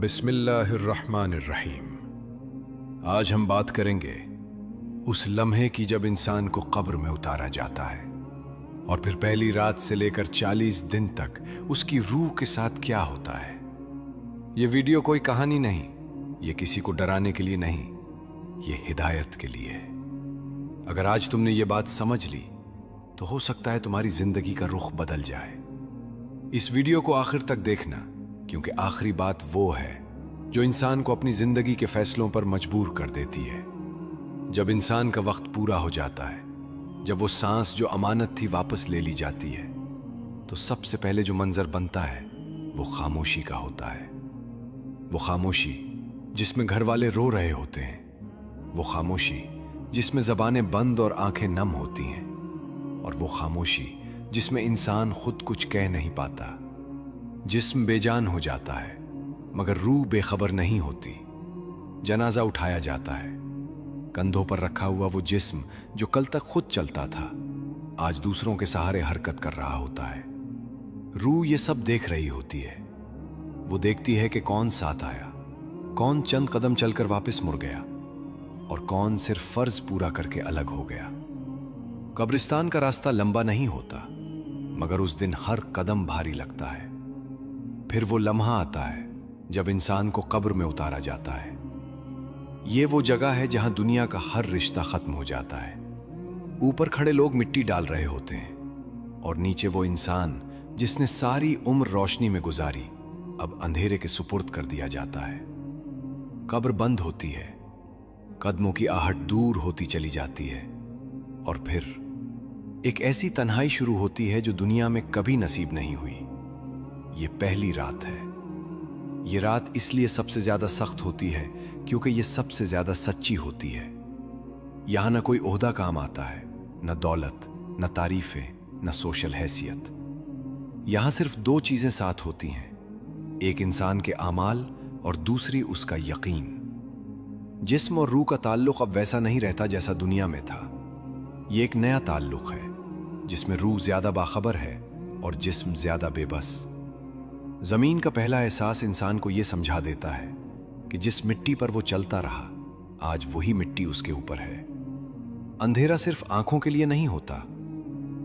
بسم اللہ الرحمن الرحیم۔ آج ہم بات کریں گے اس لمحے کی جب انسان کو قبر میں اتارا جاتا ہے اور پھر پہلی رات سے لے کر 40 دن تک اس کی روح کے ساتھ کیا ہوتا ہے۔ یہ ویڈیو کوئی کہانی نہیں، یہ کسی کو ڈرانے کے لیے نہیں، یہ ہدایت کے لیے ہے۔ اگر آج تم نے یہ بات سمجھ لی تو ہو سکتا ہے تمہاری زندگی کا رخ بدل جائے۔ اس ویڈیو کو آخر تک دیکھنا، کیونکہ آخری بات وہ ہے جو انسان کو اپنی زندگی کے فیصلوں پر مجبور کر دیتی ہے۔ جب انسان کا وقت پورا ہو جاتا ہے، جب وہ سانس جو امانت تھی واپس لے لی جاتی ہے، تو سب سے پہلے جو منظر بنتا ہے وہ خاموشی کا ہوتا ہے۔ وہ خاموشی جس میں گھر والے رو رہے ہوتے ہیں، وہ خاموشی جس میں زبانیں بند اور آنکھیں نم ہوتی ہیں، اور وہ خاموشی جس میں انسان خود کچھ کہہ نہیں پاتا۔ جسم بے جان ہو جاتا ہے مگر روح بے خبر نہیں ہوتی۔ جنازہ اٹھایا جاتا ہے، کندھوں پر رکھا ہوا وہ جسم جو کل تک خود چلتا تھا آج دوسروں کے سہارے حرکت کر رہا ہوتا ہے۔ روح یہ سب دیکھ رہی ہوتی ہے۔ وہ دیکھتی ہے کہ کون ساتھ آیا، کون چند قدم چل کر واپس مڑ گیا، اور کون صرف فرض پورا کر کے الگ ہو گیا۔ قبرستان کا راستہ لمبا نہیں ہوتا مگر اس دن ہر قدم بھاری لگتا ہے۔ پھر وہ لمحہ آتا ہے جب انسان کو قبر میں اتارا جاتا ہے۔ یہ وہ جگہ ہے جہاں دنیا کا ہر رشتہ ختم ہو جاتا ہے۔ اوپر کھڑے لوگ مٹی ڈال رہے ہوتے ہیں اور نیچے وہ انسان جس نے ساری عمر روشنی میں گزاری اب اندھیرے کے سپرد کر دیا جاتا ہے۔ قبر بند ہوتی ہے، قدموں کی آہٹ دور ہوتی چلی جاتی ہے، اور پھر ایک ایسی تنہائی شروع ہوتی ہے جو دنیا میں کبھی نصیب نہیں ہوئی۔ یہ پہلی رات ہے۔ یہ رات اس لیے سب سے زیادہ سخت ہوتی ہے کیونکہ یہ سب سے زیادہ سچی ہوتی ہے۔ یہاں نہ کوئی عہدہ کام آتا ہے، نہ دولت، نہ تعریفیں، نہ سوشل حیثیت۔ یہاں صرف دو چیزیں ساتھ ہوتی ہیں، ایک انسان کے اعمال اور دوسری اس کا یقین۔ جسم اور روح کا تعلق اب ویسا نہیں رہتا جیسا دنیا میں تھا۔ یہ ایک نیا تعلق ہے جس میں روح زیادہ باخبر ہے اور جسم زیادہ بے بس۔ زمین کا پہلا احساس انسان کو یہ سمجھا دیتا ہے کہ جس مٹی پر وہ چلتا رہا آج وہی مٹی اس کے اوپر ہے۔ اندھیرا صرف آنکھوں کے لیے نہیں ہوتا،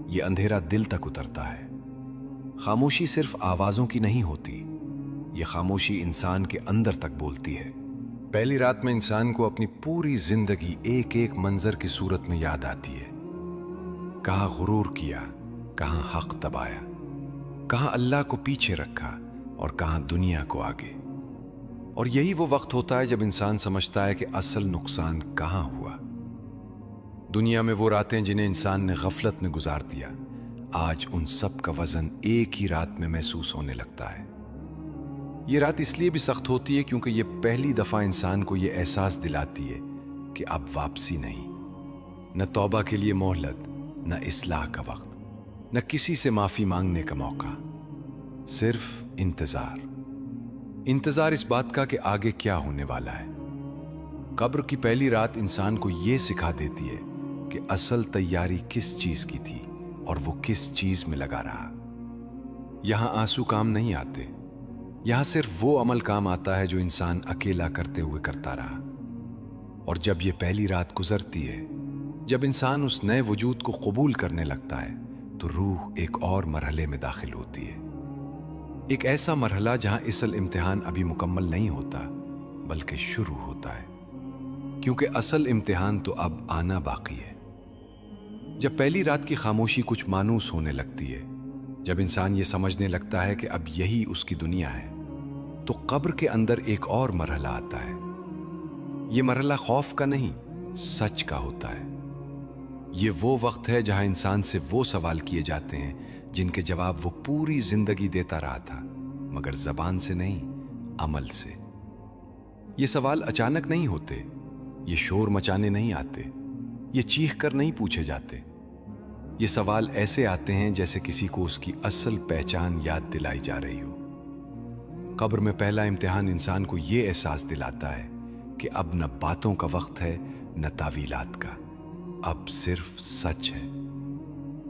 یہ اندھیرا دل تک اترتا ہے۔ خاموشی صرف آوازوں کی نہیں ہوتی، یہ خاموشی انسان کے اندر تک بولتی ہے۔ پہلی رات میں انسان کو اپنی پوری زندگی ایک ایک منظر کی صورت میں یاد آتی ہے۔ کہاں غرور کیا، کہاں حق دبایا، کہاں اللہ کو پیچھے رکھا اور کہاں دنیا کو آگے۔ اور یہی وہ وقت ہوتا ہے جب انسان سمجھتا ہے کہ اصل نقصان کہاں ہوا۔ دنیا میں وہ راتیں جنہیں انسان نے غفلت میں گزار دیا، آج ان سب کا وزن ایک ہی رات میں محسوس ہونے لگتا ہے۔ یہ رات اس لیے بھی سخت ہوتی ہے کیونکہ یہ پہلی دفعہ انسان کو یہ احساس دلاتی ہے کہ اب واپسی نہیں، نہ توبہ کے لیے مہلت، نہ اصلاح کا وقت، نہ کسی سے معافی مانگنے کا موقع، صرف انتظار۔ انتظار اس بات کا کہ آگے کیا ہونے والا ہے۔ قبر کی پہلی رات انسان کو یہ سکھا دیتی ہے کہ اصل تیاری کس چیز کی تھی اور وہ کس چیز میں لگا رہا۔ یہاں آنسو کام نہیں آتے، یہاں صرف وہ عمل کام آتا ہے جو انسان اکیلا کرتے ہوئے کرتا رہا۔ اور جب یہ پہلی رات گزرتی ہے، جب انسان اس نئے وجود کو قبول کرنے لگتا ہے، تو روح ایک اور مرحلے میں داخل ہوتی ہے۔ ایک ایسا مرحلہ جہاں اصل امتحان ابھی مکمل نہیں ہوتا بلکہ شروع ہوتا ہے، کیونکہ اصل امتحان تو اب آنا باقی ہے۔ جب پہلی رات کی خاموشی کچھ مانوس ہونے لگتی ہے، جب انسان یہ سمجھنے لگتا ہے کہ اب یہی اس کی دنیا ہے، تو قبر کے اندر ایک اور مرحلہ آتا ہے۔ یہ مرحلہ خوف کا نہیں، سچ کا ہوتا ہے۔ یہ وہ وقت ہے جہاں انسان سے وہ سوال کیے جاتے ہیں جن کے جواب وہ پوری زندگی دیتا رہا تھا، مگر زبان سے نہیں، عمل سے۔ یہ سوال اچانک نہیں ہوتے، یہ شور مچانے نہیں آتے، یہ چیخ کر نہیں پوچھے جاتے۔ یہ سوال ایسے آتے ہیں جیسے کسی کو اس کی اصل پہچان یاد دلائی جا رہی ہو۔ قبر میں پہلا امتحان انسان کو یہ احساس دلاتا ہے کہ اب نہ باتوں کا وقت ہے، نہ تعویلات کا، اب صرف سچ ہے۔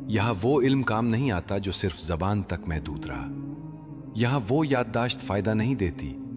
یہاں وہ علم کام نہیں آتا جو صرف زبان تک محدود رہا۔ یہاں وہ یادداشت فائدہ نہیں دیتی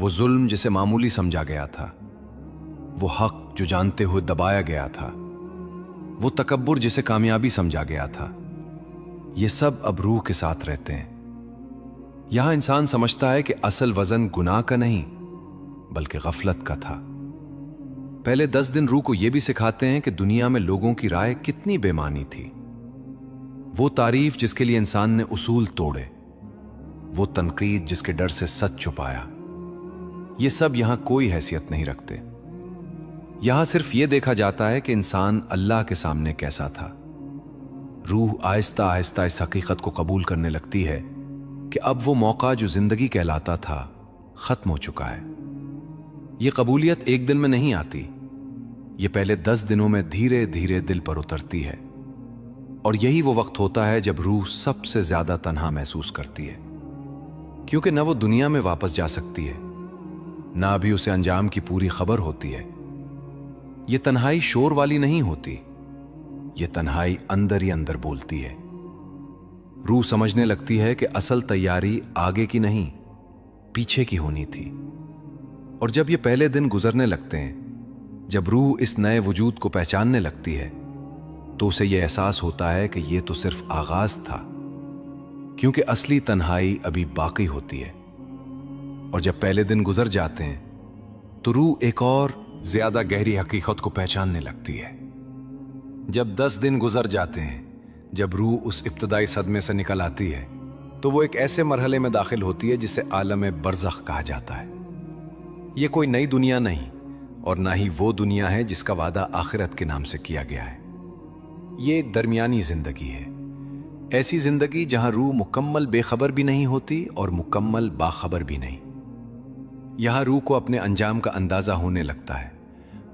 وہ ظلم جسے معمولی سمجھا گیا تھا، وہ حق جو جانتے ہوئے دبایا گیا تھا، وہ تکبر جسے کامیابی سمجھا گیا تھا، یہ سب اب روح کے ساتھ رہتے ہیں۔ یہاں انسان سمجھتا ہے کہ اصل وزن گناہ کا نہیں بلکہ غفلت کا تھا۔ پہلے 10 دن روح کو یہ بھی سکھاتے ہیں کہ دنیا میں لوگوں کی رائے کتنی بے معنی تھی، وہ تعریف جس کے لیے انسان نے اصول توڑے، وہ تنقید جس کے ڈر سے سچ چھپایا، یہ سب یہاں کوئی حیثیت نہیں رکھتے۔ یہاں صرف یہ دیکھا جاتا ہے کہ انسان اللہ کے سامنے کیسا تھا۔ روح آہستہ آہستہ اس حقیقت کو قبول کرنے لگتی ہے کہ اب وہ موقع جو زندگی کہلاتا تھا ختم ہو چکا ہے۔ یہ قبولیت ایک دن میں نہیں آتی، یہ پہلے 10 دنوں میں دھیرے دھیرے دل پر اترتی ہے، اور یہی وہ وقت ہوتا ہے جب روح سب سے زیادہ تنہا محسوس کرتی ہے، کیونکہ نہ وہ دنیا میں واپس جا سکتی ہے، نہ ابھی اسے انجام کی پوری خبر ہوتی ہے۔ یہ تنہائی شور والی نہیں ہوتی، یہ تنہائی اندر ہی اندر بولتی ہے۔ روح سمجھنے لگتی ہے کہ اصل تیاری آگے کی نہیں، پیچھے کی ہونی تھی۔ اور جب یہ پہلے دن گزرنے لگتے ہیں، جب روح اس نئے وجود کو پہچاننے لگتی ہے، تو اسے یہ احساس ہوتا ہے کہ یہ تو صرف آغاز تھا، کیونکہ اصلی تنہائی ابھی باقی ہوتی ہے۔ اور جب پہلے دن گزر جاتے ہیں تو روح ایک اور زیادہ گہری حقیقت کو پہچاننے لگتی ہے۔ جب 10 دن گزر جاتے ہیں، جب روح اس ابتدائی صدمے سے نکل آتی ہے، تو وہ ایک ایسے مرحلے میں داخل ہوتی ہے جسے عالم برزخ کہا جاتا ہے۔ یہ کوئی نئی دنیا نہیں، اور نہ ہی وہ دنیا ہے جس کا وعدہ آخرت کے نام سے کیا گیا ہے۔ یہ ایک درمیانی زندگی ہے، ایسی زندگی جہاں روح مکمل بے خبر بھی نہیں ہوتی اور مکمل باخبر بھی نہیں۔ یہاں روح کو اپنے انجام کا اندازہ ہونے لگتا ہے،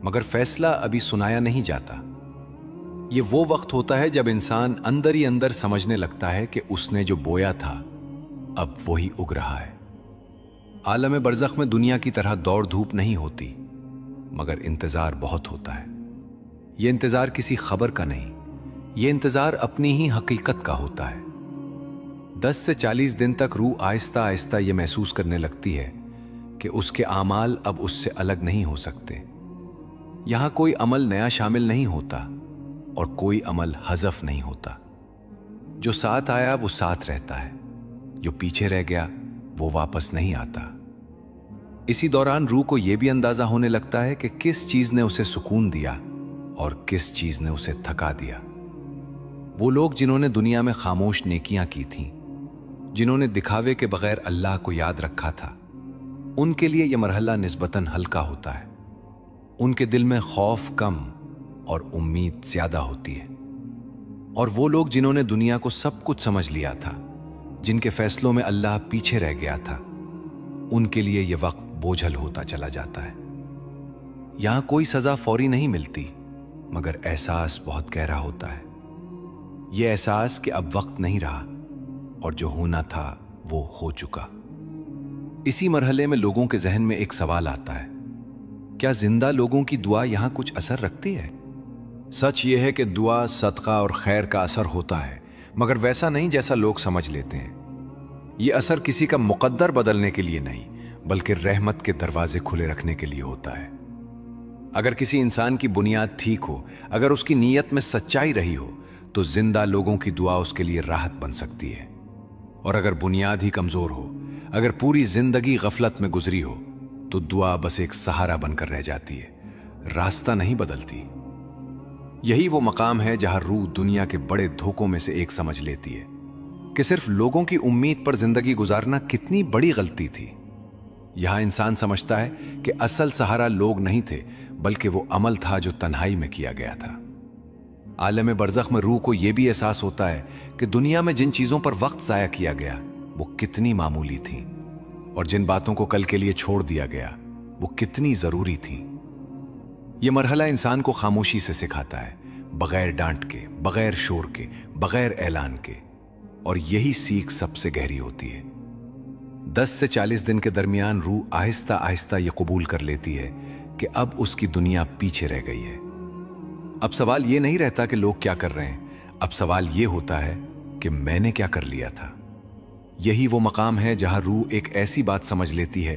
مگر فیصلہ ابھی سنایا نہیں جاتا۔ یہ وہ وقت ہوتا ہے جب انسان اندر ہی اندر سمجھنے لگتا ہے کہ اس نے جو بویا تھا اب وہی اگ رہا ہے۔ عالم برزخ میں دنیا کی طرح دوڑ دھوپ نہیں ہوتی، مگر انتظار بہت ہوتا ہے۔ یہ انتظار کسی خبر کا نہیں، یہ انتظار اپنی ہی حقیقت کا ہوتا ہے۔ 10 سے 40 دن تک روح آہستہ آہستہ یہ محسوس کرنے لگتی ہے کہ اس کے اعمال اب اس سے الگ نہیں ہو سکتے۔ یہاں کوئی عمل نیا شامل نہیں ہوتا اور کوئی عمل حذف نہیں ہوتا۔ جو ساتھ آیا وہ ساتھ رہتا ہے، جو پیچھے رہ گیا وہ واپس نہیں آتا۔ اسی دوران روح کو یہ بھی اندازہ ہونے لگتا ہے کہ کس چیز نے اسے سکون دیا اور کس چیز نے اسے تھکا دیا۔ وہ لوگ جنہوں نے دنیا میں خاموش نیکیاں کی تھیں، جنہوں نے دکھاوے کے بغیر اللہ کو یاد رکھا تھا، ان کے لیے یہ مرحلہ نسبتاً ہلکا ہوتا ہے۔ ان کے دل میں خوف کم اور امید زیادہ ہوتی ہے۔ اور وہ لوگ جنہوں نے دنیا کو سب کچھ سمجھ لیا تھا، جن کے فیصلوں میں اللہ پیچھے رہ گیا تھا، ان کے لیے یہ وقت بوجھل ہوتا چلا جاتا ہے۔ یہاں کوئی سزا فوری نہیں ملتی، مگر احساس بہت گہرا ہوتا ہے۔ یہ احساس کہ اب وقت نہیں رہا اور جو ہونا تھا وہ ہو چکا۔ اسی مرحلے میں لوگوں کے ذہن میں ایک سوال آتا ہے، کیا زندہ لوگوں کی دعا یہاں کچھ اثر رکھتی ہے؟ سچ یہ ہے کہ دعا، صدقہ اور خیر کا اثر ہوتا ہے، مگر ویسا نہیں جیسا لوگ سمجھ لیتے ہیں۔ یہ اثر کسی کا مقدر بدلنے کے لیے نہیں، بلکہ رحمت کے دروازے کھلے رکھنے کے لیے ہوتا ہے۔ اگر کسی انسان کی بنیاد ٹھیک ہو، اگر اس کی نیت میں سچائی رہی ہو، تو زندہ لوگوں کی دعا اس کے لیے راحت بن سکتی ہے۔ اور اگر بنیاد ہی کمزور ہو، اگر پوری زندگی غفلت میں گزری ہو، تو دعا بس ایک سہارا بن کر رہ جاتی ہے، راستہ نہیں بدلتی۔ یہی وہ مقام ہے جہاں روح دنیا کے بڑے دھوکوں میں سے ایک سمجھ لیتی ہے کہ صرف لوگوں کی امید پر زندگی گزارنا کتنی بڑی غلطی تھی۔ یہاں انسان سمجھتا ہے کہ اصل سہارا لوگ نہیں تھے، بلکہ وہ عمل تھا جو تنہائی میں کیا گیا تھا۔ عالم برزخ میں روح کو یہ بھی احساس ہوتا ہے کہ دنیا میں جن چیزوں پر وقت ضائع کیا گیا وہ کتنی معمولی تھیں، اور جن باتوں کو کل کے لیے چھوڑ دیا گیا وہ کتنی ضروری تھیں۔ یہ مرحلہ انسان کو خاموشی سے سکھاتا ہے، بغیر ڈانٹ کے، بغیر شور کے، بغیر اعلان کے، اور یہی سیکھ سب سے گہری ہوتی ہے۔ 10 سے 40 دن کے درمیان روح آہستہ آہستہ یہ قبول کر لیتی ہے کہ اب اس کی دنیا پیچھے رہ گئی ہے۔ اب سوال یہ نہیں رہتا کہ لوگ کیا کر رہے ہیں، اب سوال یہ ہوتا ہے کہ میں نے کیا کر لیا تھا۔ یہی وہ مقام ہے جہاں روح ایک ایسی بات سمجھ لیتی ہے